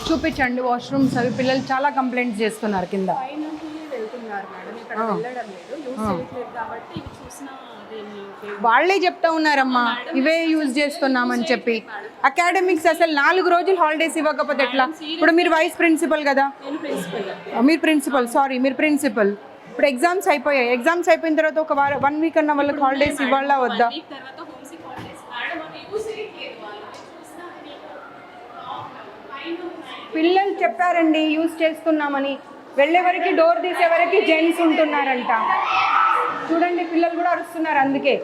చూపించండి వాష్రూమ్స్ అవి. పిల్లలు చాలా కంప్లైంట్స్ చేస్తున్నారు కింద. వాళ్ళే చెప్తా ఉన్నారమ్మా ఇవే యూజ్ చేస్తున్నామని చెప్పి. అకాడమిక్స్ అసలు 4 రోజులు హాలిడేస్ ఇవ్వకపోతే ఎట్లా? ఇప్పుడు మీరు వైస్ ప్రిన్సిపల్ కదా, మీరు ప్రిన్సిపల్, సారీ మీరు ప్రిన్సిపల్. ఇప్పుడు ఎగ్జామ్స్ అయిపోయాయి, ఎగ్జామ్స్ అయిపోయిన తర్వాత ఒక 1 వీక్ అన్న వాళ్ళకి హాలిడేస్ ఇవ్వాలా వద్దా? పిల్లలు చెప్పారండి యూజ్ చేస్తున్నామని, వెళ్ళే వరకు డోర్ తీసే వరకు జెంట్స్ ఉంటున్నారంట. చూడండి పిల్లలు కూడా అరుస్తున్నారు, అందుకే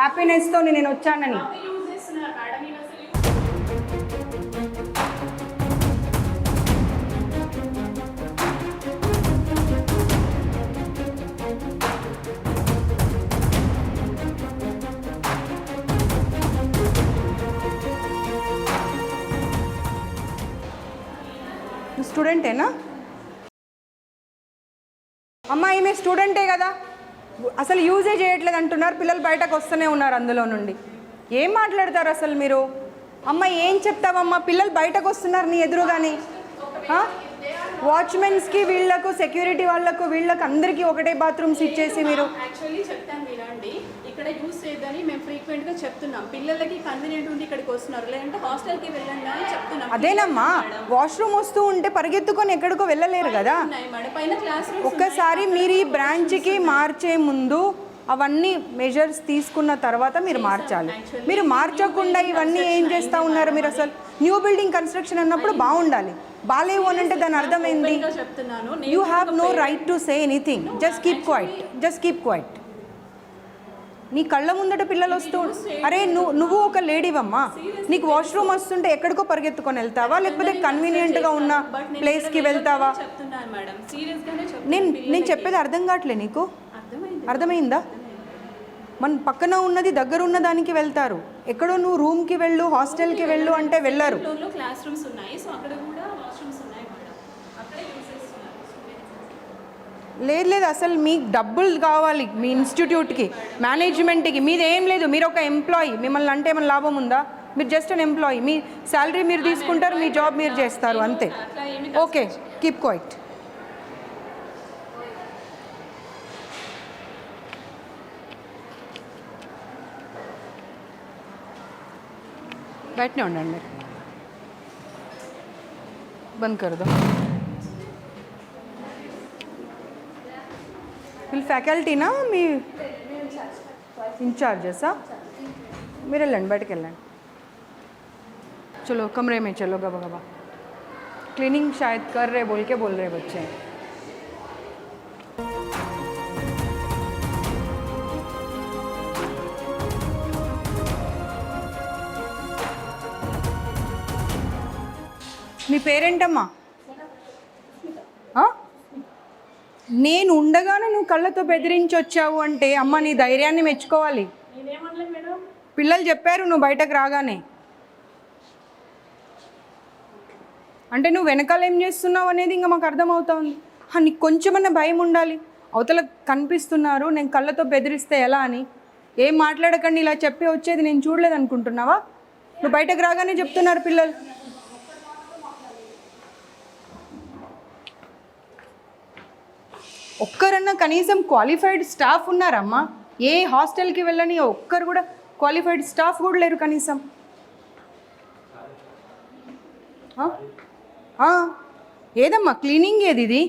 హ్యాపీనెస్తో నేను వచ్చానని. స్టూడెంటేనా అమ్మా? ఈమె స్టూడెంటే కదా, అసలు యూజే చేయట్లేదు అంటున్నారు. పిల్లలు బయటకు వస్తూనే ఉన్నారు అందులో నుండి. ఏం మాట్లాడతారు అసలు మీరు? అమ్మ ఏం చెప్తావమ్మా? పిల్లలు బయటకు వస్తున్నారు నీ ఎదురుగాని. వాచ్మెన్స్కి వీళ్ళకు సెక్యూరిటీ వాళ్ళకు వీళ్ళకి అందరికీ ఒకటే బాత్రూమ్స్ ఇచ్చేసి మీరు. యాక్చువల్లీ చెప్తాను వినండి, ఇక్కడ యూజ్ చేయొద్దని మేము ఫ్రీక్వెంట్గా చెప్తున్నాం. పిల్లలకి కన్వీనియంట్ ఉంది ఇక్కడికి వస్తున్నారు, లేదంటే హాస్టల్కి వెళ్ళండి అని చెప్తున్నాం. అదేనమ్మా, వాష్రూమ్ వస్తూ ఉంటే పరిగెత్తుకొని ఎక్కడికో వెళ్ళలేరు కదా. ఒక్కసారి మీరు ఈ బ్రాంచ్కి మార్చే ముందు అవన్నీ మెజర్స్ తీసుకున్న తర్వాత మీరు మార్చాలి. మీరు మార్చకుండా ఇవన్నీ ఏం చేస్తూ ఉన్నారు మీరు? అసలు న్యూ బిల్డింగ్ కన్స్ట్రక్షన్ అన్నప్పుడు బాగుండాలి, బాలేవు అని అంటే దాని అర్థమైంది. You have no right to say anything. Just keep quiet, just keep quiet. నీ కళ్ళ ముందట పిల్లలు వస్తూ, అరే నువ్వు ఒక లేడీవమ్మా, నీకు వాష్రూమ్ వస్తుంటే ఎక్కడికో పరిగెత్తుకొని వెళ్తావా, లేకపోతే కన్వీనియంట్గా ఉన్న ప్లేస్కి వెళ్తావా? నేను చెప్పేది అర్థం కావట్లే నీకు? అర్థమైందా? మన పక్కన ఉన్నది దగ్గర ఉన్న దానికి వెళ్తారు. ఎక్కడో నువ్వు రూమ్కి వెళ్ళు, హాస్టల్కి వెళ్ళు అంటే వెళ్ళరు. లేదు, అసలు మీకు డబ్బులు కావాలి మీ ఇన్స్టిట్యూట్కి, మేనేజ్మెంట్కి. మీది ఏం లేదు, మీరు ఒక ఎంప్లాయీ. మిమ్మల్ని అంటే ఏమైనా లాభం ఉందా? మీరు జస్ట్ అన్ ఎంప్లాయీ. మీ శాలరీ మీరు తీసుకుంటారు, మీ జాబ్ మీరు చేస్తారు, అంతే. Okay, keep quiet. బయటనే ఉండండి, బంద్ కర్ దో. వీళ్ళు ఫ్యాకల్టీనా మీ इंचार्जेसा? మీరు వెళ్ళండి, బయటకు వెళ్ళండి. चलो कमरे में चलो गबा गबा. क्लीनिंग शायद कर रहे बोल के बोल रहे बच्चे. మీ పేరేంటమ్మా? నేను ఉండగానే నువ్వు కళ్ళతో బెదిరించి వచ్చావు అంటే అమ్మ నీ ధైర్యాన్ని మెచ్చుకోవాలి. పిల్లలు చెప్పారు నువ్వు బయటకు రాగానే. అంటే నువ్వు వెనకాల ఏం చేస్తున్నావు అనేది ఇంకా మాకు అర్థమవుతా ఉంది. నీకు కొంచెమన్నా భయం ఉండాలి. అవతల కనిపిస్తున్నారు, నేను కళ్ళతో బెదిరిస్తే ఎలా అని. ఏం మాట్లాడకండి ఇలా చెప్పి వచ్చేది నేను చూడలేదు అనుకుంటున్నావా? నువ్వు బయటకు రాగానే చెప్తున్నారు పిల్లలు. ఒక్కరన్నా కనీసం క్వాలిఫైడ్ స్టాఫ్ ఉన్నారమ్మా? ఏ హాస్టల్కి వెళ్ళని ఒక్కరు కూడా క్వాలిఫైడ్ స్టాఫ్ కూడా లేరు కనీసం. ఏదమ్మా క్లీనింగ్ ఏది? ఇది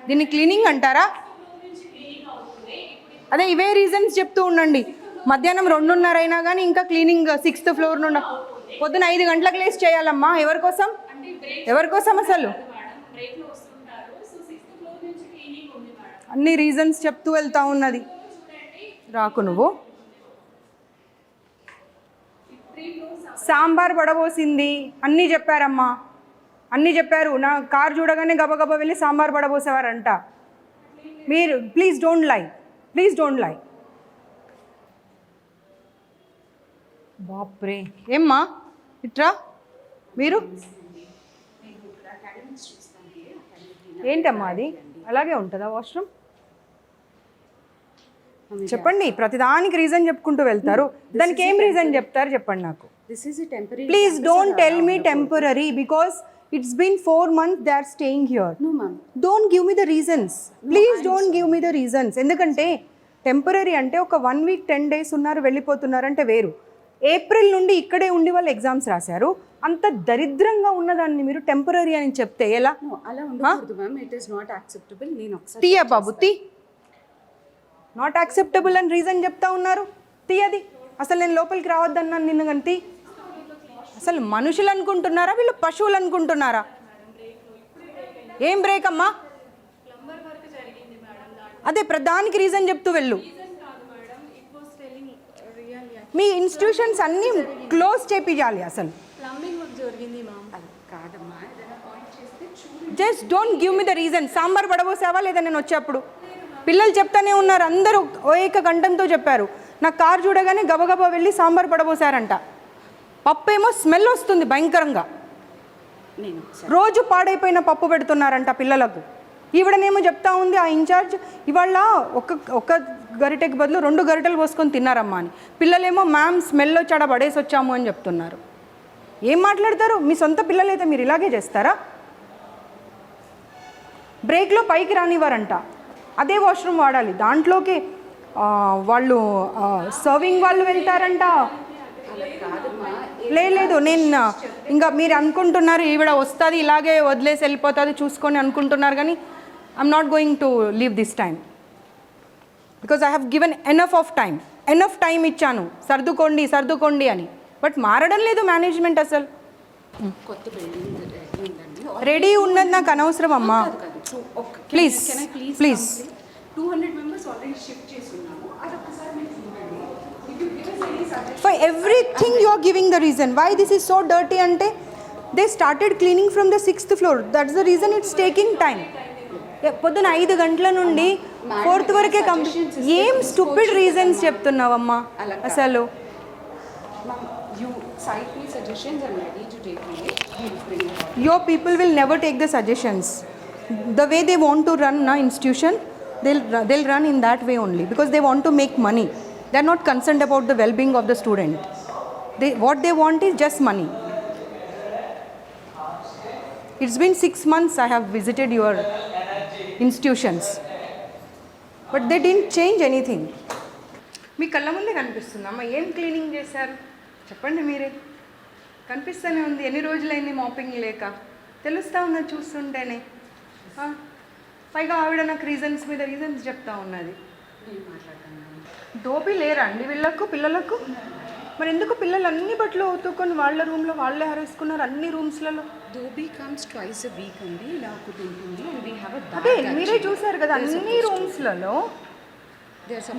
దీన్ని క్లీనింగ్ అంటారా? అదే ఇవే రీజన్స్ చెప్తూ ఉండండి. మధ్యాహ్నం 2:30 అయినా కానీ ఇంకా క్లీనింగ్ 6th ఫ్లోర్ నుండి పొద్దున 5 గంటలకు లేసి చేయాలమ్మా. ఎవరికోసం? ఎవరికోసం అసలు? అన్ని రీజన్స్ చెప్తూ వెళ్తూ ఉన్నది. రాకు నువ్వు. సాంబార్ పడబోసింది అన్నీ చెప్పారమ్మా, అన్నీ చెప్పారు. నా కార్ చూడగానే గబగబా వెళ్ళి సాంబార్ పడబోసేవారంట. మీరు please don't lie, please don't lie. బాప్రే, ఏమ్మా ఇట్రా. మీరు ఏంటమ్మా అది అలాగే ఉంటుందా వాష్రూమ్? చెప్పండి. ప్రతిదానికి రీజన్ చెప్పుకుంటూ వెళ్తారు. దానికి ఏం రీజన్ చెప్తారు చెప్పండి నాకు. Please don't tell me temporary, because It's been 4 months they are staying here. No, ma'am. Don't give me the reasons. Please don't give me the reasons. ఎందుకంటే టెంపరీ అంటే ఒక 1 week 10 days ఉన్నారు వెళ్ళిపోతున్నారు అంటే వేరు. ఏప్రిల్ నుండి ఇక్కడే ఉండి వాళ్ళు ఎగ్జామ్స్ రాశారు. అంత దరిద్రంగా ఉన్నదాన్ని మీరు టెంపరీ అని చెప్తే ఎలా? No, అలా ఉండకూడదు ma'am. It is not acceptable. నేను ఒకసారి తీయ బాబు తీ. నాట్ యాక్సెప్టబుల్ అని రీజన్ చెప్తా ఉన్నారు. తీయది. అసలు నేను లోపలికి రావద్దన్నాను నిన్ను కానీ తీ. అసలు మనుషులు అనుకుంటున్నారా వీళ్ళు పశువులు అనుకుంటున్నారా? ఏం బ్రేక్ అమ్మా? అదే ప్రధానికి రీజన్ చెప్తూ వెళ్ళు. మీ ఇన్స్టిట్యూషన్స్ అన్నీ క్లోజ్ చేపియాలి అసలు. ప్లంబింగ్ వర్క్ జరిగింది మ్యామ్. కాదమ్మా, ఏదైనా పాయింట్ చేస్తే చూడు. Just don't give me the reason. Sambar పడబోసావా లేదా నేను వచ్చేప్పుడు? పిల్లలు చెప్తానే ఉన్నారు, అందరూ ఏక కంఠంతో చెప్పారు. నా కారు చూడగానే గబగబా వెళ్ళి సాంబార్ పడబోసారంట. పప్పు ఏమో స్మెల్ వస్తుంది భయంకరంగా. నేను రోజు పాడైపోయిన పప్పు పెడుతున్నారంట పిల్లలకు. ఈవిడనేమో చెప్తా ఉంది ఆ ఇన్ఛార్జ్, ఇవాళ ఒక గరిటెకి బదులు 2 గరిటెలు పోసుకొని తిన్నారమ్మా అని. పిల్లలేమో మ్యామ్ స్మెల్ వచ్చాడ పడేసి వచ్చాము అని చెప్తున్నారు. ఏం మాట్లాడతారు? మీ సొంత పిల్లలైతే మీరు ఇలాగే చేస్తారా? బ్రేక్లో పైకి రానివ్వరంట, అదే వాష్రూమ్ వాడాలి. దాంట్లోకి వాళ్ళు సర్వింగ్ వాళ్ళు వెళ్తారంట. లేదు నేను ఇంకా మీరు అనుకుంటున్నారు ఈవిడ వస్తుంది ఇలాగే వదిలేసి వెళ్ళిపోతుంది చూసుకొని అనుకుంటున్నారు, కానీ I'm not going to leave this time because I have given enough time ఇచ్చాను సర్దుకోండి అని. బట్ మారడం లేదు మేనేజ్మెంట్ అసలు. కొత్త బిల్డింగ్ రెడీ ఉన్నది నాకు అనవసరం అమ్మా. ప్లీజ్ 200 మెంబర్స్ ఆల్రెడీ షిఫ్ట్ చేసి ఉన్నాము. అదొకసారి మీరు చూడండి. For everything you are giving the reason why this is so dirty ante they started cleaning from the 6th floor. That's the reason it's taking time. పొద్దున 5 గంటల నుండి 4th వరకే complete. ఏం స్టూపిడ్ రీజన్స్ చెప్తున్నావమ్మా అసలు? You cite me suggestions. I'm ready to take it. Your people will never take the suggestions. The way they want to run na institution, they'll run in that way only because they want to make money. They're not concerned about the well-being of the student. What they want is just money. It's been 6 months I have visited your institutions, but they didn't change anything. మీ కళ్ళ ముందే కనిపిస్తుందమ్మా. ఏం cleaning చేశారు చెప్పండి మీరే. కనిపిస్తూనే ఉంది. ఎన్ని రోజులైంది మాపింగ్ లేక? తెలుస్తూ ఉన్నది చూస్తుంటేనే. పైగా ఆవిడ నాకు రీజన్స్ మీద రీజన్స్ చెప్తా ఉన్నది. దోపి లేరా అండి వీళ్ళకు పిల్లలకు? మరి ఎందుకు పిల్లలు అన్ని బట్టలు ఉతుక్కొని వాళ్ళ రూమ్లో వాళ్ళే హరేసుకున్నారు అన్ని రూమ్స్లలో? Dhobi comes twice a week అండి. ఇలా ఒకటి ఉంటుంది. అండ్ వీ హ్యావ్ ఎ అదే మీరే చూసారు కదా అన్ని రూమ్స్లలో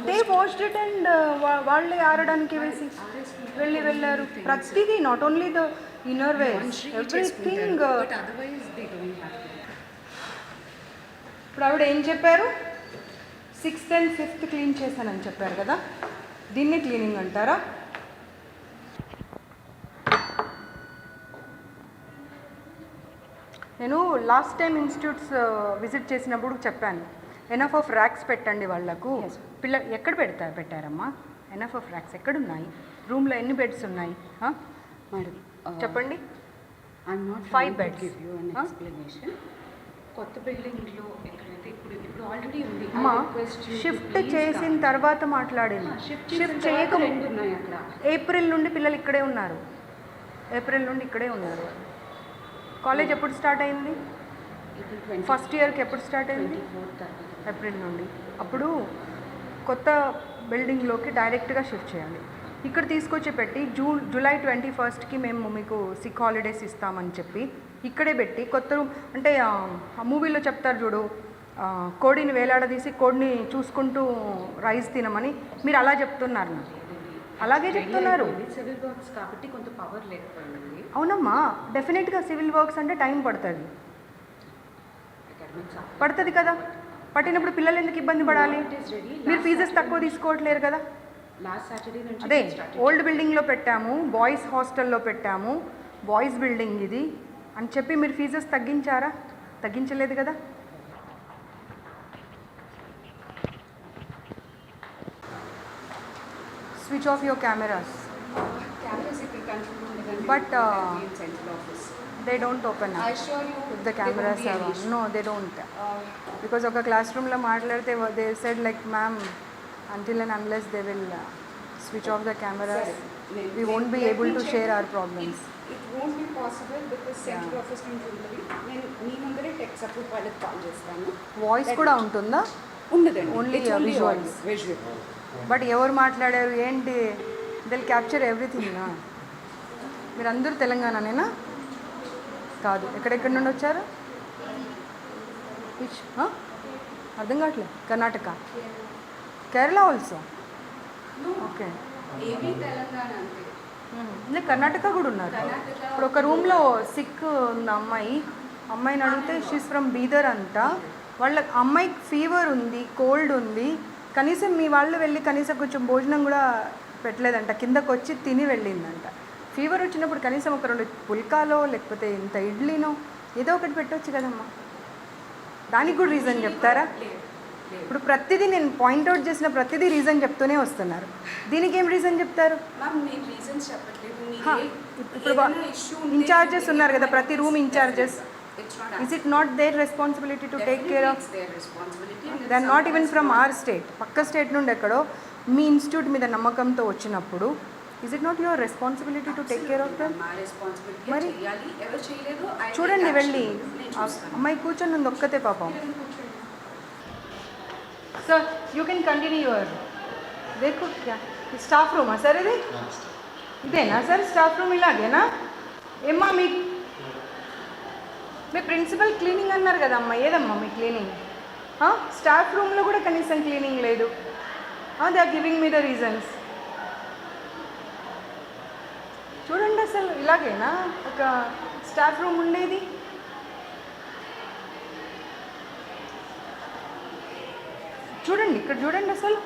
దే వాష్డ్ ఇట్ అండ్ వాళ్ళే ఆరడానికి వేసి వెళ్ళారు. ప్రతిదీ not only the inner wears everything. ఇప్పుడు ఆవిడ ఏం చెప్పారు? 6th and 5th క్లీన్ చేశానని చెప్పారు కదా, దీన్ని క్లీనింగ్ అంటారా? నేను లాస్ట్ టైం ఇన్స్టిట్యూట్స్ విజిట్ చేసినప్పుడు చెప్పాను, ఎనఫ్ ఆఫ్ ర్యాక్స్ పెట్టండి వాళ్ళకు. ఎక్కడ పెట్టారమ్మా ఎనఫ్ ఆఫ్ ర్యాక్స్? ఎక్కడున్నాయి? రూమ్లో ఎన్ని బెడ్స్ ఉన్నాయి మేడం చెప్పండి. 5 బెడ్స్. కొత్త బిల్డింగ్లో ఎక్కడైతే ఇప్పుడు ఆల్రెడీ ఉంది. అమ్మా షిఫ్ట్ చేసిన తర్వాత మాట్లాడింది. షిఫ్ట్ చేయక ఉన్నాయి అక్కడ. ఏప్రిల్ నుండి పిల్లలు ఇక్కడే ఉన్నారు. కాలేజ్ ఎప్పుడు స్టార్ట్ అయింది? ఫస్ట్ ఇయర్కి ఎప్పుడు స్టార్ట్ అయింది? ఏప్రిల్ నుండి. అప్పుడు కొత్త బిల్డింగ్లోకి డైరెక్ట్గా షిఫ్ట్ చేయాలి. ఇక్కడ తీసుకొచ్చి పెట్టి జూలై 21st మేము మీకు సిక్ హాలిడేస్ ఇస్తామని చెప్పి ఇక్కడే పెట్టి కొత్త రూమ్ అంటే ఆ మూవీలో చెప్తారు చూడు, కోడిని వేలాడదీసి కోడిని చూసుకుంటూ రైస్ తినమని మీరు అలా చెప్తున్నారు. నాకు అలాగే చెప్తున్నారు. సివిల్ వర్క్స్ కాబట్టి కొంత పవర్ లేకపోయింది. అవునమ్మా, డెఫినెట్గా సివిల్ వర్క్స్ అంటే టైం పడుతుంది కదా. పట్టినప్పుడు పిల్లలు ఎందుకు ఇబ్బంది పడాలి? మీరు ఫీజెస్ తక్కువ తీసుకోవట్లేరు కదా. అదే ఓల్డ్ బిల్డింగ్లో పెట్టాము, బాయ్స్ హాస్టల్లో పెట్టాము, బాయ్స్ బిల్డింగ్ ఇది అని చెప్పి మీరు ఫీజెస్ తగ్గించారా? తగ్గించలేదు కదా. Switch off your cameras. But they don't open I assure you, if the cameras there are won't be on. an No, they don't. issue. Because ఒక క్లాస్ రూమ్లో మాట్లాడితే they said like ma'am until and unless they will switch off the cameras we won't be able to share our problems. It won't be possible because central office నుంచి ఉంటుంది. నేను మీ ముందరే tech support వాళ్ళకి call చేస్తాను. Voice కూడా ఉంటుందా? ఉండదండి. Only It's only visuals. visual. But ఎవరు మాట్లాడారు ఏంటి దిల్ క్యాప్చర్ ఎవ్రీథింగ్. మీరు అందరూ తెలంగాణనేనా? కాదు, ఎక్కడెక్కడి నుండి వచ్చారు? విచ్ అర్థం కావట్లేదు. Karnataka, Kerala also. Okay, AP Telangana అంతే. అంటే కర్ణాటక కూడా ఉన్నారు. ఇప్పుడు ఒక రూమ్లో సిక్ ఉన్న అమ్మాయిని అడిగితే షీస్ ఫ్రమ్ బీదర్ అంట. వాళ్ళ అమ్మాయికి ఫీవర్ ఉంది, కోల్డ్ ఉంది, కనీసం మీ వాళ్ళు వెళ్ళి కనీసం కొంచెం భోజనం కూడా పెట్టలేదంట, కిందకు వచ్చి తిని వెళ్ళిందంట. ఫీవర్ వచ్చినప్పుడు కనీసం ఒక 2 పుల్కాలో లేకపోతే ఇంత ఇడ్లీనో ఏదో ఒకటి పెట్టవచ్చు కదమ్మా. దానికి కూడా రీజన్ చెప్తారా? ఇప్పుడు ప్రతిదీ నేను పాయింట్అవుట్ చేసిన ప్రతిదీ రీజన్ చెప్తూనే వస్తున్నారు. దీనికి ఏం రీజన్ చెప్తారు? మ్యామ్ నేను రీజన్స్ చెప్పట్లేదు. ఇప్పుడు ఇన్ఛార్జెస్ ఉన్నారు కదా, ప్రతి room in-charges. Is it not their responsibility to take care of? They are not even from our state. పక్క స్టేట్ నుండి ఎక్కడో మీ ఇన్స్టిట్యూట్ మీద నమ్మకంతో వచ్చినప్పుడు is it not your responsibility to take care of them? మరి చూడండి వెళ్ళి అమ్మాయి కూర్చొని ఉంది ఒక్కతే పాపం. Sir you can continue your దేఖో క్యా స్టాఫ్ రూమా సార్ ఇది? ఇదేనా సార్ స్టాఫ్ రూమ్? ఇలాగేనా? ఏమ్మా మీ ప్రిన్సిపల్ క్లీనింగ్ అన్నారు కదమ్మా, ఏదమ్మా మీ క్లీనింగ్? స్టాఫ్ రూమ్లో కూడా కనీసం క్లీనింగ్ లేదు. They are giving me the reasons. చూడండి అసలు ఇలాగేనా ఒక స్టాఫ్ రూమ్ ఉండేది? చూడండి ఇక్కడ చూడండి అసలు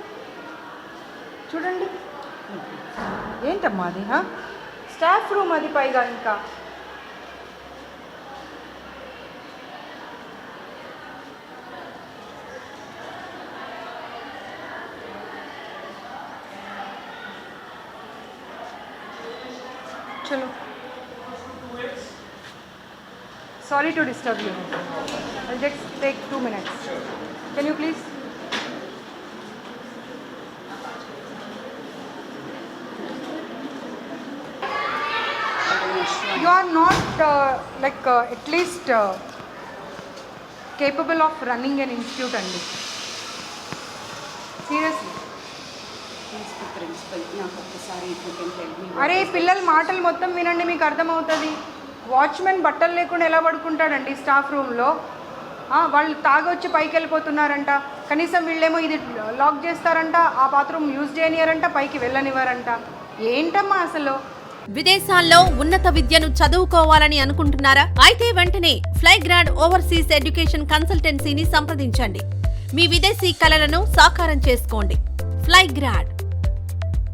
చూడండి ఏంటమ్మా అది? స్టాఫ్ రూమ్ అది పైగా ఇంకా. चलो, sorry to disturb you. I'll just take 2 minutes. Can you please? You are not at least capable of running an institute, Andi. Seriously. అరే పిల్లల మాటలు మొత్తం వినండి, మీకు అర్థమవుతుంది. వాచ్మెన్ బట్టలు లేకుండా ఎలా పడుకుంటాడండి స్టాఫ్ రూమ్లో? వాళ్ళు తాగొచ్చి పైకి వెళ్ళిపోతున్నారంట, కనీసం వీళ్ళేమో ఇది లాక్ చేస్తారంట, ఆ బాత్రూమ్ యూజ్ చేయనియారంట, పైకి వెళ్ళనివ్వరంట. ఏంటమ్మా అసలు? విదేశాల్లో ఉన్నత విద్యను చదువుకోవాలని అనుకుంటున్నారా? అయితే వెంటనే ఫ్లైగ్రాడ్ ఓవర్సీస్ ఎడ్యుకేషన్ కన్సల్టెన్సీని సంప్రదించండి. మీ విదేశీ కలలను సాకారం చేసుకోండి. ఫ్లైగ్రాడ్